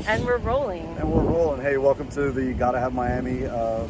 And we're rolling. Hey, welcome to the Gotta Have Miami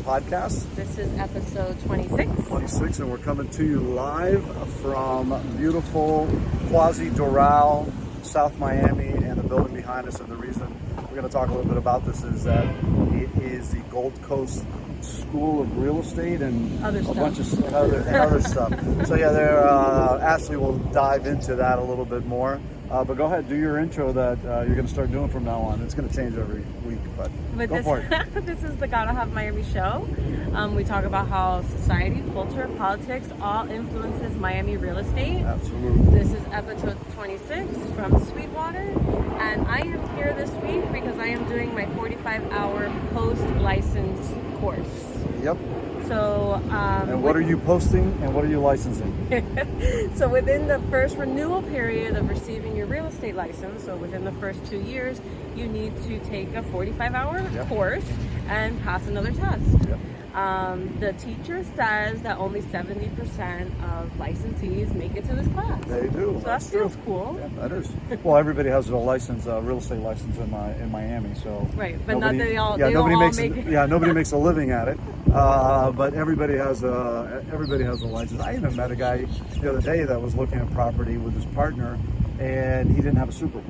podcast. This is episode 26. 26, and we're coming to you live from beautiful quasi-Doral, South Miami, and the building behind us. And the reason we're going to talk a little bit about this is that it is the Goldcoast School of Real Estate and Other stuff. bunch of other stuff. So yeah, Ashley will dive into that a little bit more. But go ahead, do your intro that you're going to start doing from now on. It's going to change every week, but go for it. This is the Gotta Have Miami show. We talk about how society, culture, politics all influences Miami real estate. Absolutely. This is episode 26 from Sweetwater, and I am here this week because I am doing my 45-hour post-license course. Yep. So, and what are you posting and what are you licensing? So within the first renewal period of receiving your real estate license, so within the first 2 years, you need to take a 45-hour course and pass another test. Yep. The teacher says that only 70% of licensees make it to this class. They do. So that feels cool. Yeah, that is. Well, everybody has a license, real estate license in Miami, so right. But nobody, not they all. Yeah, they nobody all makes. Make it. Yeah, nobody makes a living at it. But everybody has a license. I even met a guy the other day that was looking at property with his partner, and he didn't have a super.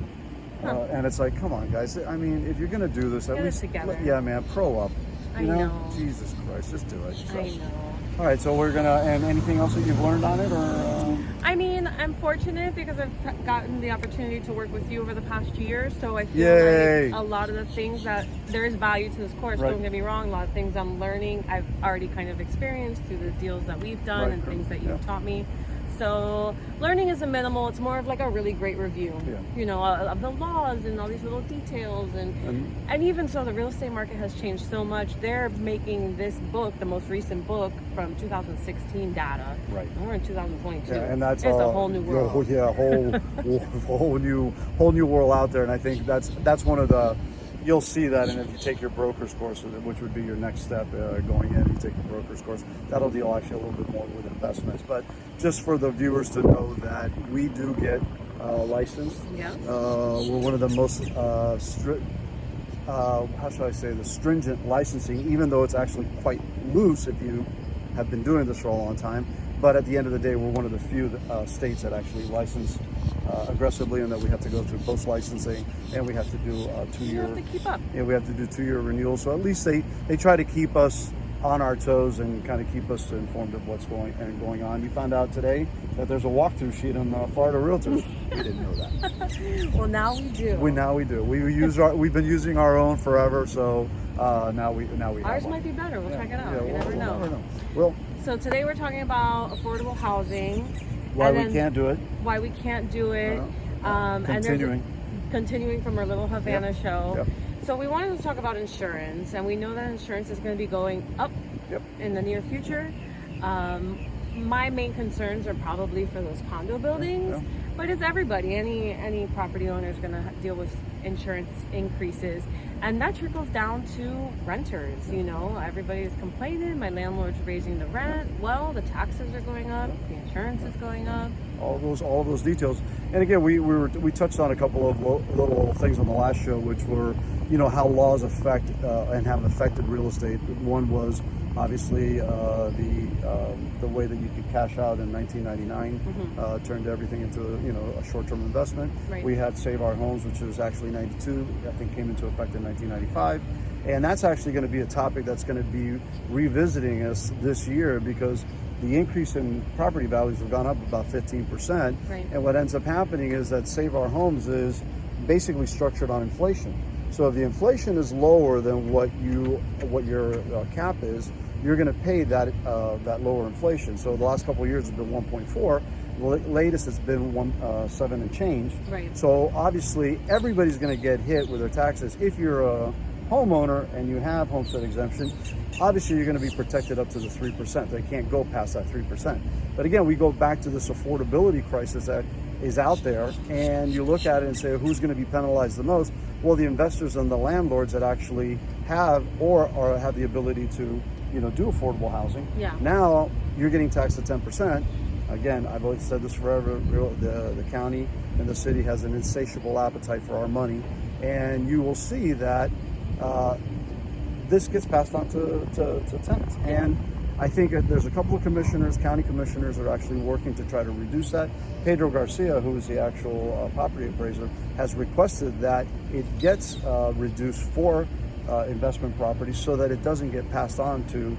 And it's like, come on, guys. I mean, if you're gonna do this, at least, yeah, man, pro up. I know. Jesus Christ, just do it. I know. All right, so we're gonna. And anything else that you've learned on it, or? I mean, I'm fortunate because I've gotten the opportunity to work with you over the past year. So I feel like a lot of the things that there is value to this course. Right. Don't get me wrong. A lot of things I'm learning, I've already kind of experienced through the deals that we've done and things that you've taught me. So learning is a minimal. It's more of like a really great review, you know, of the laws and all these little details. And even so, the real estate market has changed so much. They're making this book, the most recent book, from 2016 data. Right. And we're in 2022. Yeah, and that's a whole new world. Whole new world out there. And I think that's one of the. You'll see that, and if you take your broker's course, which would be your next step going in, you take your broker's course, that'll deal actually a little bit more with investments. But just for the viewers to know that we do get licensed. Yeah. We're one of the most stringent licensing, even though it's actually quite loose if you have been doing this for a long time. But at the end of the day, we're one of the few states that actually license aggressively, and that we have to go through post-licensing, and we have to do 2 year. You have to keep up. Yeah, we have to do 2 year renewals. So at least they try to keep us on our toes and kind of keep us informed of what's going on. You found out today that there's a walkthrough sheet on Florida Realtors. We didn't know that. Well, now we do. Now we do. We've been using our own forever, so now we ours might be better. We'll check it out. You never know. Well. So today we're talking about affordable housing. Why we can't do it. Why we can't do it. Continuing from our Little Havana show. Yep. So we wanted to talk about insurance, and we know that insurance is going to be going up in the near future. My main concerns are probably for those condo buildings, but it's everybody. Any property owner is going to deal with insurance increases, and that trickles down to renters. You know, everybody is complaining. My landlord's raising the rent. Well, the taxes are going up. The insurance is going up. All those details. And again, we touched on a couple of little things on the last show, which were, you know, how laws affect and have affected real estate. One was obviously the way that you could cash out in 1999 turned everything into a short-term investment. Right. We had Save Our Homes, which was actually 92. I think came into effect in 1995. And that's actually going to be a topic that's going to be revisiting us this year, because the increase in property values have gone up about 15%. Right. And what ends up happening is that Save Our Homes is basically structured on inflation. So if the inflation is lower than what your cap is, you're going to pay that lower inflation. So the last couple of years has been 1.4. The latest has been 1.7 and change. Right. So obviously everybody's going to get hit with their taxes. If you're a homeowner and you have homestead exemption, obviously you're going to be protected up to the 3%. They can't go past that 3%. But again, we go back to this affordability crisis that is out there, and you look at it and say, who's going to be penalized the most? Well, the investors and the landlords that actually have or have the ability to, do affordable housing. Yeah. Now you're getting taxed at 10%. Again, I've always said this forever. The county and the city has an insatiable appetite for our money, and you will see that this gets passed on to tenants. And I think that there's a couple of commissioners, county commissioners, are actually working to try to reduce that. Pedro Garcia, who is the actual property appraiser, has requested that it gets reduced for investment properties so that it doesn't get passed on to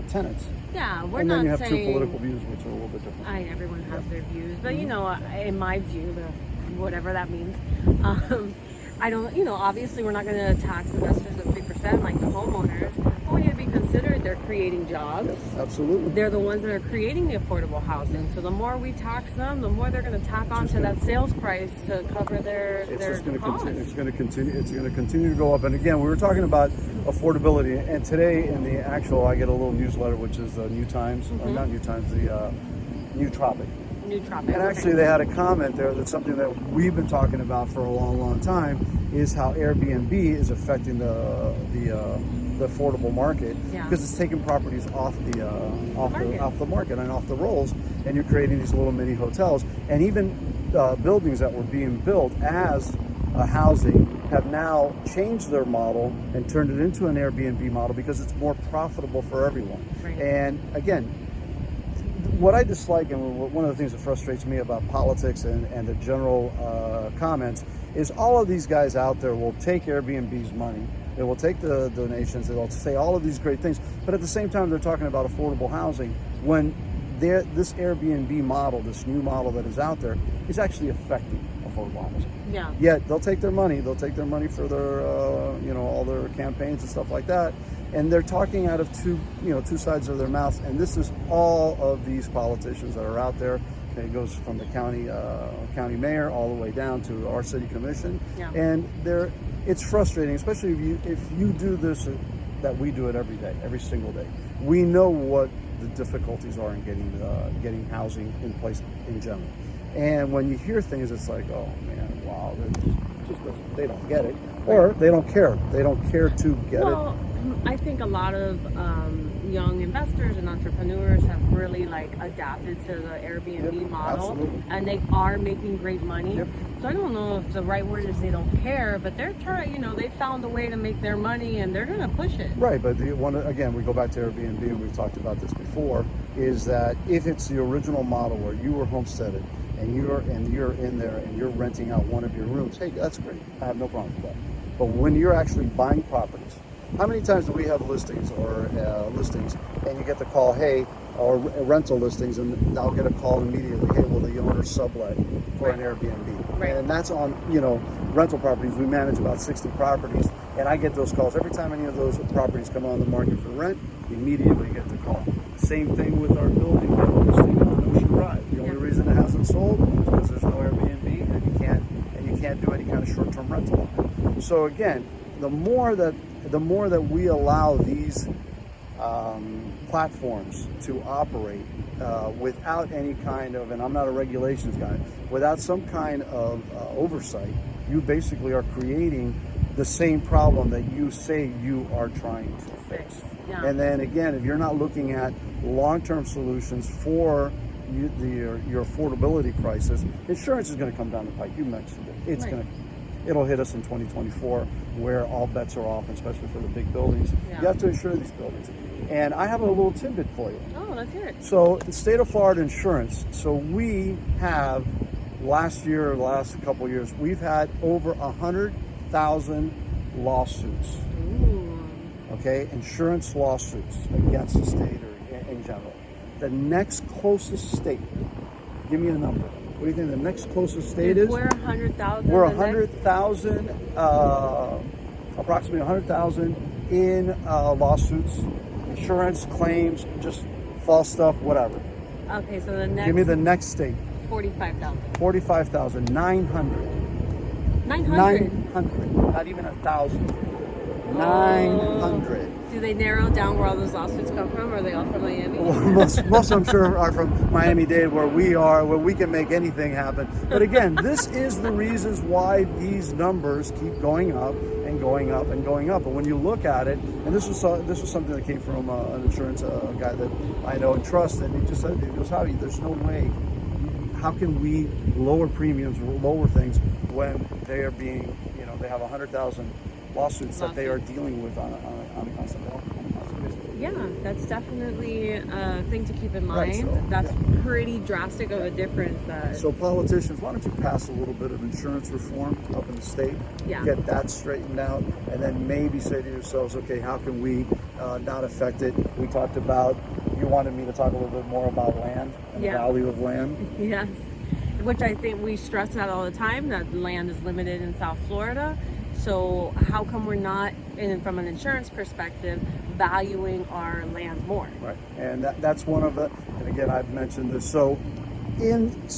tenants. Yeah, we're and not then you have saying, two political views, which are a little bit different. Everyone has their views, but you know, in my view, whatever that means, I don't, you know, obviously we're not going to tax investors at 3% like the homeowners, but we need to be considered they're creating jobs. Yes, absolutely. They're the ones that are creating the affordable housing. So the more we tax them, the more they're going to tack on to that sales price to cover their costs. It's going to continue to go up. And again, we were talking about affordability, and today in the actual, I get a little newsletter, which is the New Times, or not New Times, the New Tropic. And actually they had a comment there that something that we've been talking about for a long time is how Airbnb is affecting the affordable market, because it's taking properties off the market and off the rolls, and you're creating these little mini hotels, and even buildings that were being built as housing have now changed their model and turned it into an Airbnb model because it's more profitable for everyone. Right. And again, what I dislike, and one of the things that frustrates me about politics and the general comments, is all of these guys out there will take Airbnb's money, they will take the donations, they'll say all of these great things, but at the same time they're talking about affordable housing when this Airbnb model, this new model that is out there, is actually affecting affordable housing. Yeah. Yet they'll take their money for their all their campaigns and stuff like that, and they're talking out of two sides of their mouths. And this is all of these politicians that are out there. It goes from the county mayor all the way down to our city commission, and it's frustrating, especially if you do this, that we do it every day, every single day. We know what the difficulties are in getting housing in place in general. And when you hear things, it's like, oh man, wow, they don't get it, or they don't care. They don't care to get it. I think a lot of young investors and entrepreneurs have really adapted to the Airbnb model, and they are making great money. So I don't know if the right word is they don't care, but they're trying. They found a way to make their money, and they're going to push it. Right, but again, we go back to Airbnb, and we've talked about this before. Is that if it's the original model where you were homesteaded and you're in there and you're renting out one of your rooms, hey, that's great. I have no problem with that. But when you're actually buying properties, how many times do we have listings and you get the call, hey, or rental listings, and I'll get a call immediately, hey, will the owner sublet for an Airbnb? Right. And that's on, rental properties. We manage about 60 properties, and I get those calls. Every time any of those properties come on the market for rent, immediately get the call. Same thing with our building that we're listing on Ocean Drive. The only reason it hasn't sold is because there's no Airbnb, and you can't do any kind of short-term rental on it. So again, the more that we allow these platforms to operate without any kind of, and I'm not a regulations guy, without some kind of oversight, you basically are creating the same problem that you say you are trying to fix. Yeah. And then again, if you're not looking at long-term solutions for your affordability crisis, insurance is going to come down the pike. You mentioned it. It'll hit us in 2024, where all bets are off, especially for the big buildings. You have to insure these buildings. And I have a little tidbit for you. Oh, let's hear it. So the state of Florida insurance, so we have, last couple of years, we've had over 100,000 lawsuits. Ooh. Okay, insurance lawsuits against the state or in general. The next closest state, give me a number. What do you think the next closest state is? We're 100,000. We're 100,000, approximately 100,000 in lawsuits, insurance claims, just false stuff, whatever. Okay, so the next. Give me the next state. 45,000. 45,000. 900. 900. Not even 1,000. 900. Do they narrow down where all those lawsuits come from, or are they all from Miami? Well, most I'm sure are from Miami-Dade, where we can make anything happen. But again, this is the reasons why these numbers keep going up and going up and going up. And when you look at it, and this was something that came from an insurance guy that I know and trust, and he just said, he goes, Javi, there's no way. How can we lower premiums, lower things when they are being, they have 100,000 lawsuits that they are dealing with on a constant basis. Yeah, that's definitely a thing to keep in mind. Right, so, that's pretty drastic of a difference. So politicians, why don't you pass a little bit of insurance reform up in the state, get that straightened out, and then maybe say to yourselves, okay, how can we not affect it? We talked about, you wanted me to talk a little bit more about land and the value of land. Yes, which I think we stress that all the time, that land is limited in South Florida. So how come we're not, from an insurance perspective, valuing our land more? Right, and that's one of the, and again, I've mentioned this. So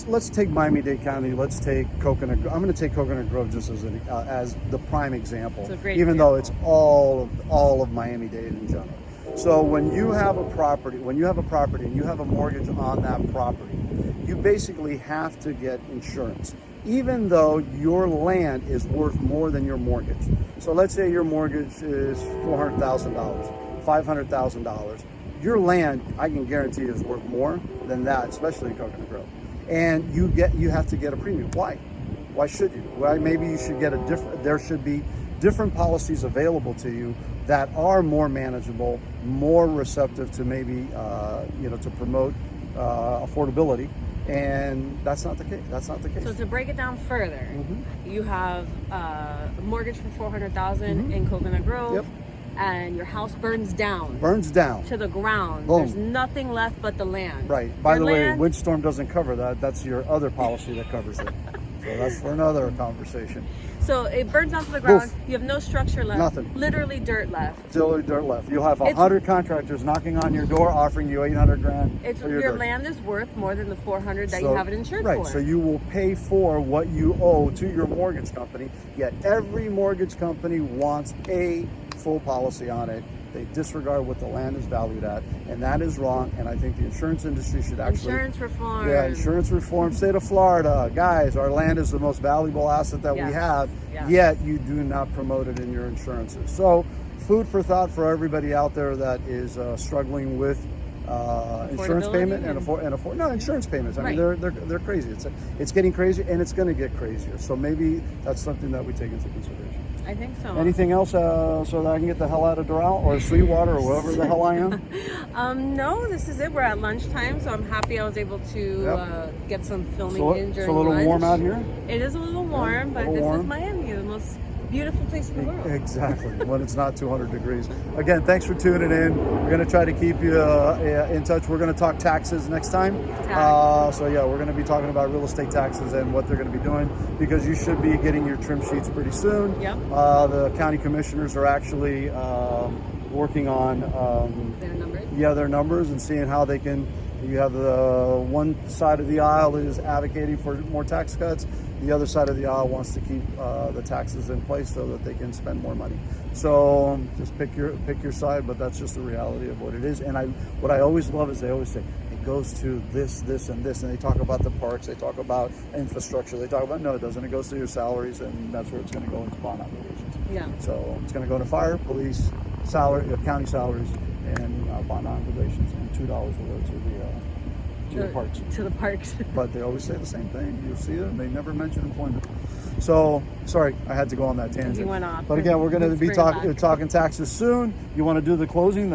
let's take Miami-Dade County, let's take Coconut Grove. I'm going to take Coconut Grove just as the prime example, even though it's all of Miami-Dade in general. So when you have a property, and you have a mortgage on that property, you basically have to get insurance, even though your land is worth more than your mortgage. So let's say your mortgage is $400,000, $500,000. Your land, I can guarantee, is worth more than that, especially in Coconut Grove. And you have to get a premium. Why? Why should you? Well, maybe you should get there should be different policies available to you that are more manageable, more receptive to maybe, to promote affordability. And that's not the case. So to break it down further, you have a mortgage for $400,000 in Coconut Grove, and your house burns down to the ground. Boom. There's nothing left but the land. Right. By the way, windstorm doesn't cover that. That's your other policy that covers it. So that's for another conversation. So it burns down to the ground. You have no structure left. Nothing. Literally dirt left. Literally dirt left. You'll have 100 contractors knocking on your door offering you $800,000. Your land is worth more than the $400,000 that you have it insured for. Right. So you will pay for what you owe to your mortgage company. Yet every mortgage company wants a full policy on it. They disregard what the land is valued at, and that is wrong. And I think the insurance industry should actually insurance reform. Yeah, insurance reform. State of Florida, guys, our land is the most valuable asset that we have. Yet you do not promote it in your insurances. So, food for thought for everybody out there that is struggling with insurance payment and insurance payments. I mean, they're crazy. It's getting crazy, and it's going to get crazier. So maybe that's something that we take into consideration. I think so. Anything else so that I can get the hell out of Doral or Sweetwater or wherever the hell I am? No, this is it. We're at lunchtime, so I'm happy I was able to get some filming in during lunch. It's a little warm out here? It is a little warm, but this is Miami, the most beautiful place in the world. Exactly, when it's not 200 degrees. Again, thanks for tuning in. We're going to try to keep you in touch. We're going to talk taxes next time. So yeah, we're going to be talking about real estate taxes and what they're going to be doing, because you should be getting your trim sheets pretty soon. Yep. The county commissioners are actually working on their numbers and seeing how they can. You have the one side of the aisle is advocating for more tax cuts. The other side of the aisle wants to keep the taxes in place so that they can spend more money. So just pick your side, but that's just the reality of what it is. And what I always love is they always say it goes to this, and this, and they talk about the parks, they talk about infrastructure, they talk about no, it doesn't. It goes to your salaries, and that's where it's going to go into bond obligations. Yeah. So it's going to go to fire, police, county salaries, and bond obligations, and $2 will go to the parks. To the parks. But they always say the same thing. You'll see it. They never mention employment. So, sorry, I had to go on that tangent. You went off. But again, we're going to be talking taxes soon. You want to do the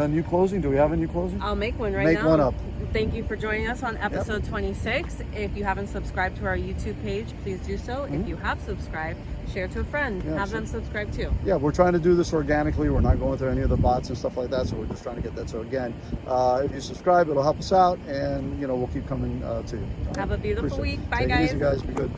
new closing? Do we have a new closing? I'll make one right now. Make one up. Thank you for joining us on episode 26. If you haven't subscribed to our YouTube page, please do so. If you have subscribed, share to a friend. Have them subscribe too. Yeah, we're trying to do this organically. We're not going through any of the bots and stuff like that. So we're just trying to get that. So again, if you subscribe, it'll help us out, and we'll keep coming to you. Have a beautiful week. Bye, guys. Take it easy, guys. Be good.